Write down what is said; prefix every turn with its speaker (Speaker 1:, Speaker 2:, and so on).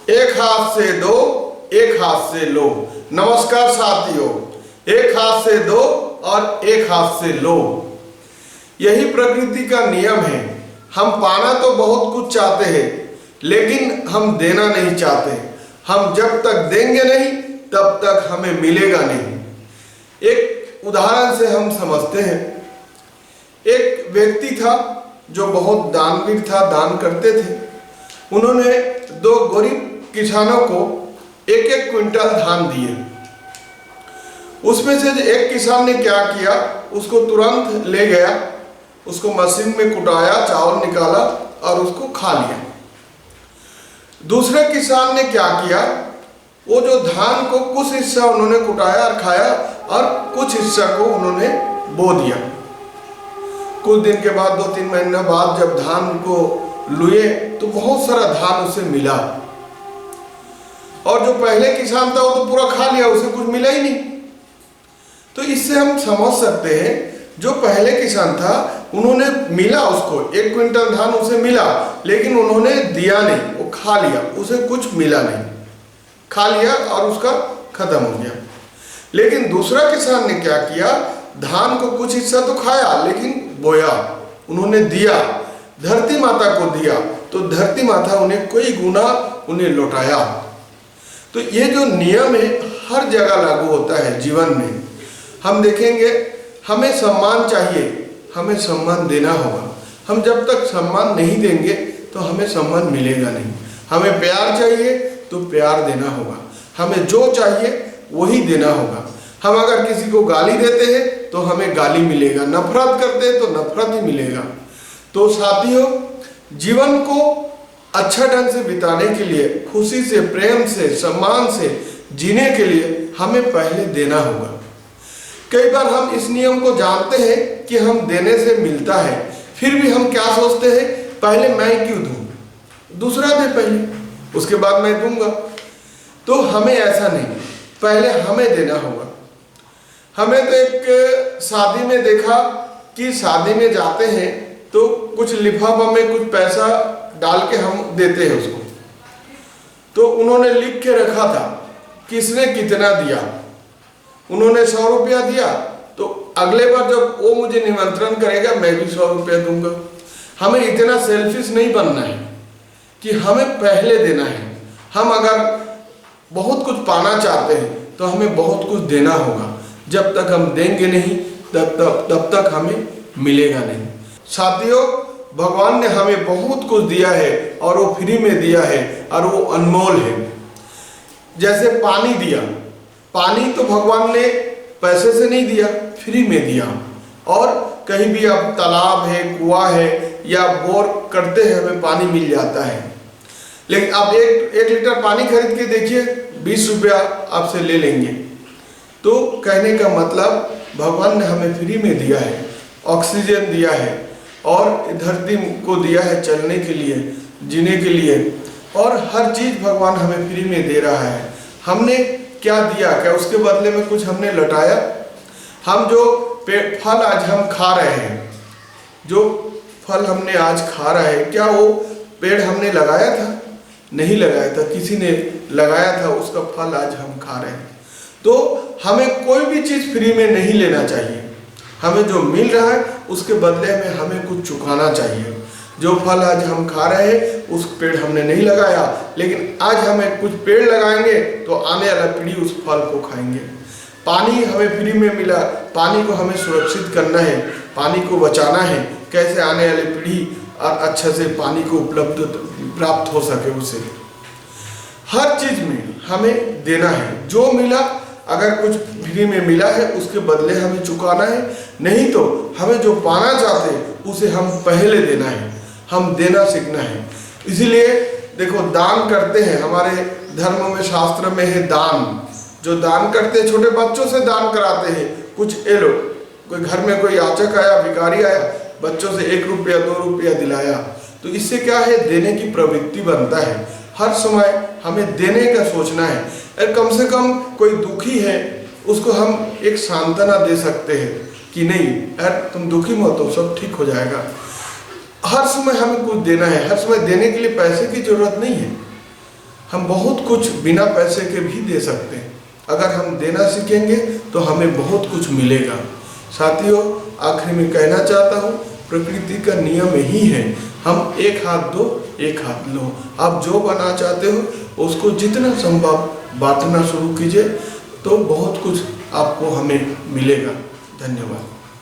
Speaker 1: एक हाथ से दो, एक हाथ से लो। नमस्कार साथियों, एक हाथ से दो और एक हाथ से लो, यही प्रकृति का नियम है। हम पाना तो बहुत कुछ चाहते हैं, लेकिन हम देना नहीं चाहते। हम जब तक देंगे नहीं तब तक हमें मिलेगा नहीं। एक उदाहरण से हम समझते हैं। एक व्यक्ति था जो बहुत दानवीर था, दान करते थे। उन्होंने दो गरीब किसानों को एक एक क्विंटल धान दिए। उसमें से एक किसान ने क्या किया, उसको तुरंत ले गया, उसको मशीन में कुटाया, चावल निकाला और उसको खा लिया। दूसरे किसान ने क्या किया, वो जो धान को कुछ हिस्सा उन्होंने कुटाया और खाया और कुछ हिस्सा को उन्होंने बो दिया। कुछ दिन के बाद, 2-3 महीने बाद जब धान को लुए तो बहुत सारा धान उसे मिला। और जो पहले किसान था वो तो पूरा खा लिया, उसे कुछ मिला ही नहीं। तो इससे हम समझ सकते हैं, जो पहले किसान था उन्होंने मिला, उसको 1 क्विंटल धान उसे मिला, लेकिन उन्होंने दिया नहीं, वो खा लिया, उसे कुछ मिला नहीं, खा लिया और उसका खत्म हो गया। लेकिन दूसरा किसान ने क्या किया, धान को कुछ हिस्सा तो खाया लेकिन बोया, उन्होंने दिया, धरती माता को दिया, तो धरती माता उन्हें कई गुना उन्हें लौटाया। तो ये जो नियम है हर जगह लागू होता है जीवन में। हम देखेंगे, हमें सम्मान चाहिए, हमें सम्मान देना होगा। हम जब तक सम्मान नहीं देंगे तो हमें सम्मान मिलेगा नहीं। हमें प्यार चाहिए तो प्यार देना होगा, हमें जो चाहिए वही देना होगा। हम अगर किसी को गाली देते हैं तो हमें गाली मिलेगा, नफरत करते हैं तो नफरत ही मिलेगा। तो साथियों, जीवन को अच्छा ढंग से बिताने के लिए, खुशी से, प्रेम से, सम्मान से जीने के लिए हमें पहले देना होगा। कई बार हम इस नियम को जानते हैं कि हम देने से मिलता है, फिर भी हम क्या सोचते हैं, पहले मैं क्यों दूं, दूसरा दे पहले, उसके बाद मैं दूंगा। तो हमें ऐसा नहीं, पहले हमें देना होगा। हमें तो एक शादी में देखा कि शादी में जाते हैं तो कुछ लिफाफा में कुछ पैसा डाल के हम देते हैं उसको। तो उन्होंने लिख के रखा था किसने कितना दिया। उन्होंने 100 रुपया दिया, तो अगले बार जब वो मुझे निमंत्रण करेगा मैं भी 100 रुपया दूंगा। हमें इतना सेल्फिश नहीं बनना है कि हमें पहले देना है। हम अगर बहुत कुछ पाना चाहते हैं तो हमें बहुत कुछ देना होगा। जब तक हम देंगे नहीं तब तक हमें मिलेगा नहीं। साथियों, भगवान ने हमें बहुत कुछ दिया है और वो फ्री में दिया है और वो अनमोल है। जैसे पानी दिया, पानी तो भगवान ने पैसे से नहीं दिया, फ्री में दिया। और कहीं भी अब तालाब है, कुआं है या बोर करते हैं, हमें पानी मिल जाता है। लेकिन आप एक लीटर पानी खरीद के देखिए, 20 रुपया आपसे ले लेंगे। तो कहने का मतलब, भगवान ने हमें फ्री में दिया है, ऑक्सीजन दिया है और धरती को दिया है चलने के लिए, जीने के लिए, और हर चीज भगवान हमें फ्री में दे रहा है। हमने क्या दिया, क्या उसके बदले में कुछ हमने लौटाया? हम जो फल आज हम खा रहे हैं, जो फल हमने आज खा रहे हैं, क्या वो पेड़ हमने लगाया था? नहीं लगाया था, किसी ने लगाया था, उसका फल आज हम खा रहे हैं। तो हमें कोई भी चीज फ्री में नहीं लेना चाहिए। हमें जो मिल रहा है उसके बदले में हमें कुछ चुकाना चाहिए। जो फल आज हम खा रहे हैं उस पेड़ हमने नहीं लगाया, लेकिन आज हमें कुछ पेड़ लगाएंगे तो आने वाला पीढ़ी उस फल को खाएंगे। पानी हमें फ्री में मिला, पानी को हमें सुरक्षित करना है, पानी को बचाना है, कैसे आने वाली पीढ़ी और अच्छे से पानी को उपलब्ध प्राप्त हो सके उसे। हर चीज में हमें देना है। जो मिला, अगर कुछ फ्री में मिला है उसके बदले हमें चुकाना है, नहीं तो हमें जो पाना चाहते हैं उसे हम पहले देना है, हम देना सीखना है। इसीलिए देखो, दान करते हैं, हमारे धर्म में, शास्त्र में है दान। जो दान करते हैं, छोटे बच्चों से दान कराते हैं। कुछ ये लोग, कोई घर में कोई याचक आया, भिखारी आया, बच्चों से 1 रुपया 2 रुपया दिलाया, तो इससे क्या है, देने की प्रवृत्ति बनता है। हर समय हमें देने का सोचना है। और कम से कम कोई दुखी है उसको हम एक सांत्वना दे सकते हैं कि नहीं यार, तुम दुखी मत हो, सब ठीक हो जाएगा। हर समय हमें कुछ देना है, हर समय देने के लिए पैसे की जरूरत नहीं है। हम बहुत कुछ बिना पैसे के भी दे सकते हैं। अगर हम देना सीखेंगे तो हमें बहुत कुछ मिलेगा। साथियों, आखिर में कहना चाहता हूँ, प्रकृति का नियम यही है, हम एक हाथ दो एक हाथ लो। आप जो बनना चाहते हो उसको जितना संभव बांटना शुरू कीजिए तो बहुत कुछ आपको हमें मिलेगा। धन्यवाद।